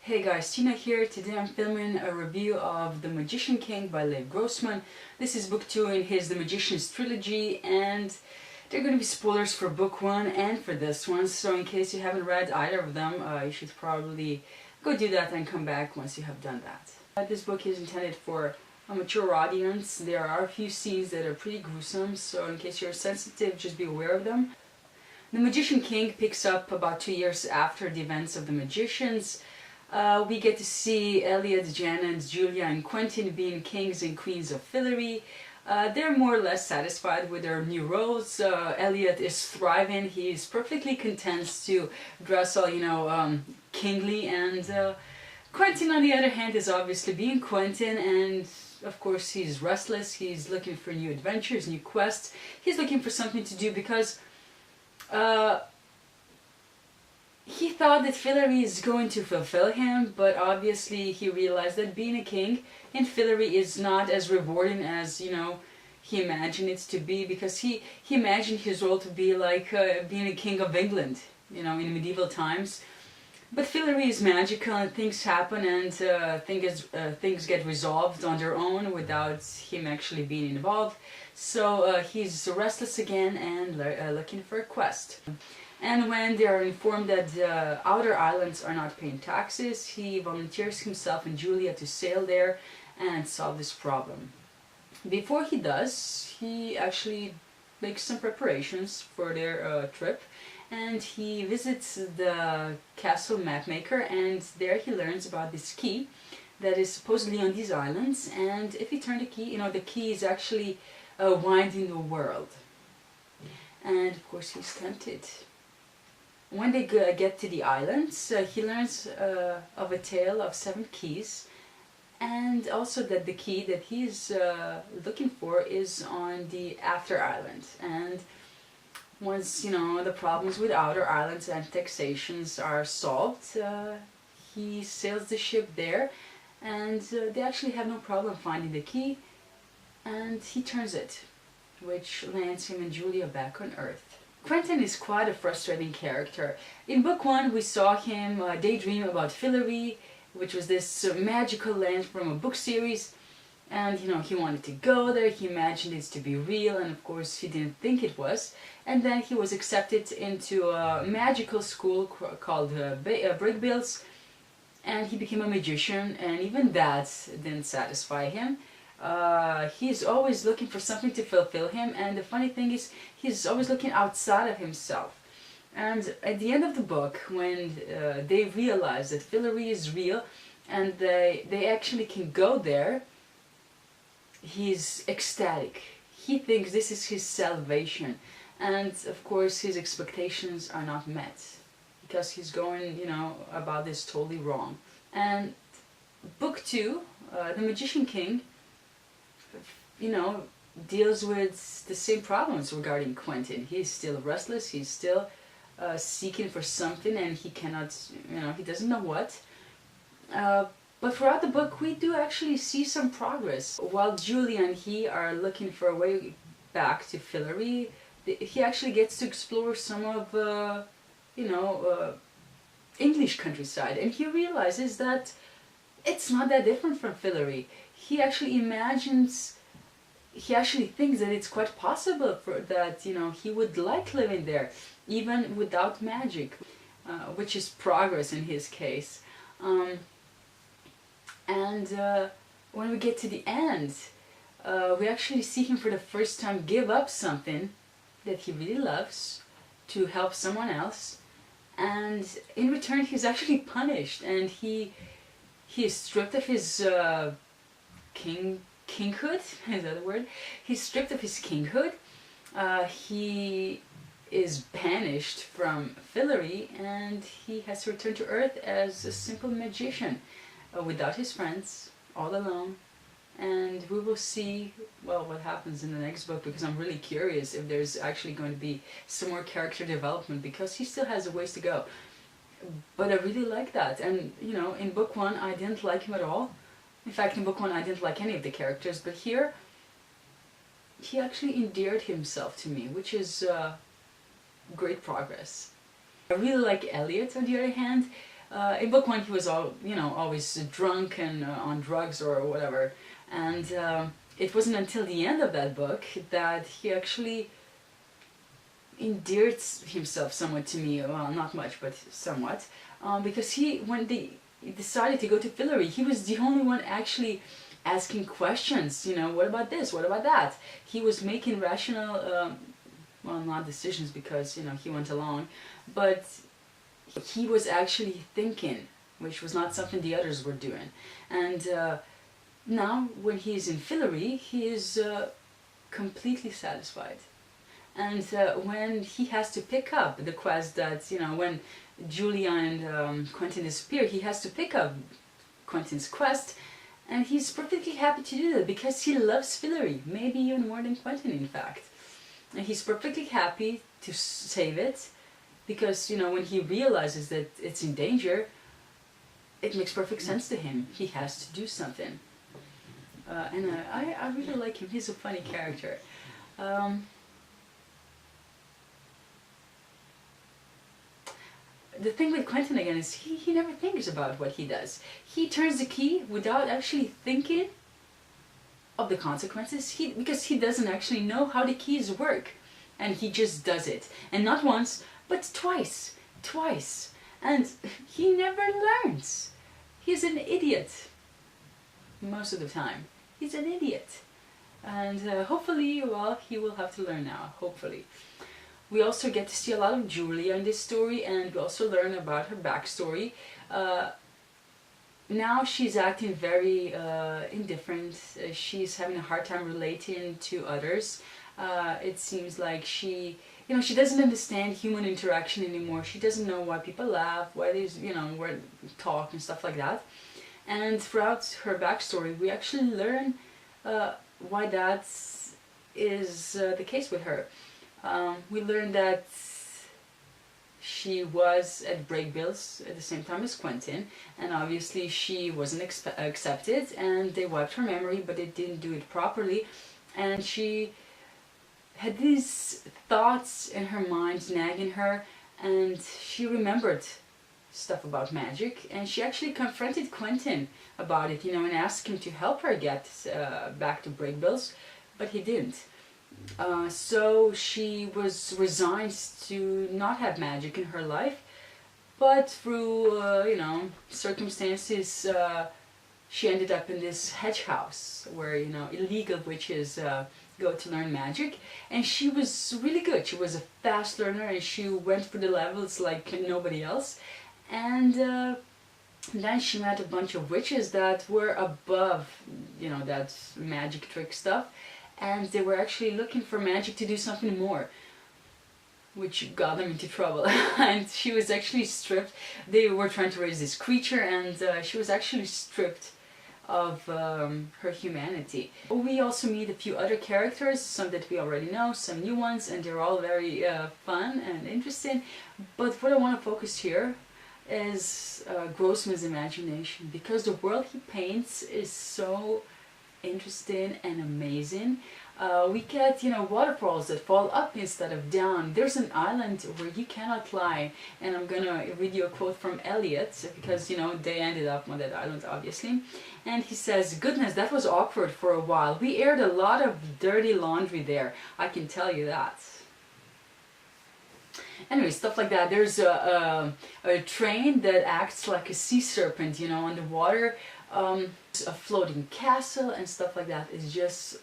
Hey guys, Tina here. Today I'm filming a review of The Magician King by Lev Grossman. This is book 2 in his The Magician's trilogy, and there are going to be spoilers for book 1 and for this one, so in case you haven't read either of them, you should probably go do that and come back once you have done that. This book is intended for a mature audience. There are a few scenes that are pretty gruesome, so in case you're sensitive, just be aware of them. The Magician King picks up about 2 years after the events of The Magicians. We get to see Elliot, Janet, Julia and Quentin being kings and queens of Fillory. They're more or less satisfied with their new roles. Elliot is thriving, he's perfectly content to dress all, kingly, and Quentin on the other hand is obviously being Quentin, and of course he's restless, he's looking for new adventures, new quests, he's looking for something to do because he thought that Fillory is going to fulfill him, but obviously he realized that being a king in Fillory is not as rewarding as, he imagined it to be, because he imagined his role to be like being a king of England, in medieval times. But Fillory is magical and things happen and things get resolved on their own without him actually being involved. So he's restless again and looking for a quest. And when they are informed that the outer islands are not paying taxes, he volunteers himself and Julia to sail there and solve this problem. Before he does, he actually makes some preparations for their trip, and he visits the castle mapmaker, and there he learns about this key that is supposedly on these islands, and if he turn the key, the key is actually winding the world. And of course he's tempted. When they get to the islands, he learns of a tale of 7 keys, and also that the key that he's looking for is on the after island. And once the problems with outer islands and taxations are solved, he sails the ship there, and they actually have no problem finding the key, and he turns it, which lands him and Julia back on Earth. Quentin is quite a frustrating character. In book 1 we saw him daydream about Fillory, which was this magical land from a book series, and he wanted to go there, he imagined it to be real, and of course he didn't think it was. And then he was accepted into a magical school called Brickbills, and he became a magician, and even that didn't satisfy him. He's always looking for something to fulfill him, and the funny thing is he's always looking outside of himself. And at the end of the book, when they realize that Fillory is real and they actually can go there, he's ecstatic. He thinks this is his salvation, and of course his expectations are not met because he's going about this totally wrong. And book 2, The Magician King, deals with the same problems regarding Quentin. He's still restless, he's still seeking for something, and he cannot, he doesn't know what. But throughout the book we do actually see some progress. While Julia and he are looking for a way back to Fillory, he actually gets to explore some of, English countryside, and he realizes that it's not that different from Fillory. He actually thinks that it's quite possible that he would like living there, even without magic, which is progress in his case. When we get to the end, we actually see him for the first time give up something that he really loves to help someone else, and in return he's actually punished, and he is stripped of his kinghood, is that a word? He's stripped of his kinghood, he is banished from Fillory, and he has to return to Earth as a simple magician, without his friends, all alone. And we will see, what happens in the next book, because I'm really curious if there's actually going to be some more character development, because he still has a ways to go. But I really like that, and in book 1 I didn't like him at all. In fact, in book 1 I didn't like any of the characters, but here he actually endeared himself to me, which is great progress. I really like Elliot on the other hand. In book one, he was always drunk and on drugs or whatever, and it wasn't until the end of that book that he actually endeared himself somewhat to me. Well, not much, but somewhat, because when they decided to go to Fillory, he was the only one actually asking questions. What about this? What about that? He was making rational, well, not decisions because he went along, but he was actually thinking, which was not something the others were doing. And now, when he's in Fillory, he is completely satisfied. And when he has to pick up the quest that, when Julia and Quentin disappear, he has to pick up Quentin's quest, and he's perfectly happy to do that because he loves Fillory, maybe even more than Quentin, in fact. And he's perfectly happy to save it because, when he realizes that it's in danger, it makes perfect sense to him. He has to do something. And I really like him. He's a funny character. The thing with Quentin again is he never thinks about what he does. He turns the key without actually thinking of the consequences, because he doesn't actually know how the keys work, and he just does it. And not once, but twice. And he never learns. He's an idiot. Most of the time. He's an idiot. And hopefully, well, he will have to learn now, hopefully. We also get to see a lot of Julia in this story, and we also learn about her backstory. Now she's acting very indifferent. She's having a hard time relating to others. It seems like she doesn't understand human interaction anymore. She doesn't know why people laugh, why they, where talk and stuff like that. And throughout her backstory, we actually learn why that is the case with her. We learned that she was at Breakbills at the same time as Quentin, and obviously she wasn't accepted, and they wiped her memory, but they didn't do it properly, and she had these thoughts in her mind nagging her, and she remembered stuff about magic, and she actually confronted Quentin about it, and asked him to help her get back to Breakbills, but he didn't. So she was resigned to not have magic in her life, but through, circumstances, she ended up in this hedge house where, illegal witches go to learn magic, and she was really good. She was a fast learner, and she went through the levels like nobody else, and then she met a bunch of witches that were above, that magic trick stuff, and they were actually looking for magic to do something more, which got them into trouble. And she was actually stripped. They were trying to raise this creature, and she was actually stripped of her humanity. We also meet a few other characters, some that we already know, some new ones, and they're all very fun and interesting. But what I want to focus here is Grossman's imagination, because the world he paints is so interesting and amazing. We get, waterfalls that fall up instead of down. There's an island where you cannot lie, and I'm gonna read you a quote from Elliot, because, they ended up on that island, obviously. And he says, "Goodness, that was awkward for a while. We aired a lot of dirty laundry there, I can tell you that." Anyway, stuff like that. There's a train that acts like a sea serpent, on the water. A floating castle and stuff like that. Is just,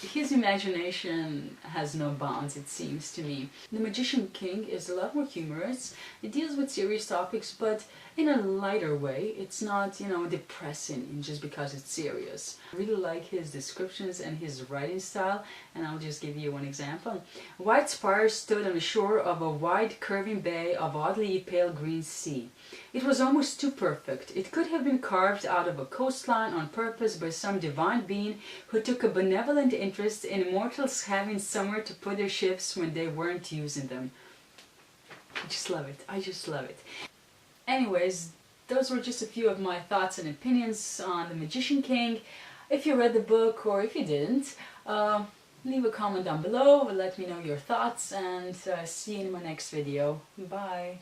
his imagination has no bounds, it seems to me. The Magician King is a lot more humorous. It deals with serious topics, but in a lighter way. It's not, depressing just because it's serious. I really like his descriptions and his writing style, and I'll just give you one example. White spires stood on the shore of a wide curving bay of oddly pale green sea. It was almost too perfect. It could have been carved out of a coastline on purpose by some divine being who took a benevolent interest in mortals having somewhere to put their ships when they weren't using them. I just love it. I just love it. Anyways, those were just a few of my thoughts and opinions on The Magician King. If you read the book, or if you didn't, leave a comment down below, let me know your thoughts, and see you in my next video. Bye!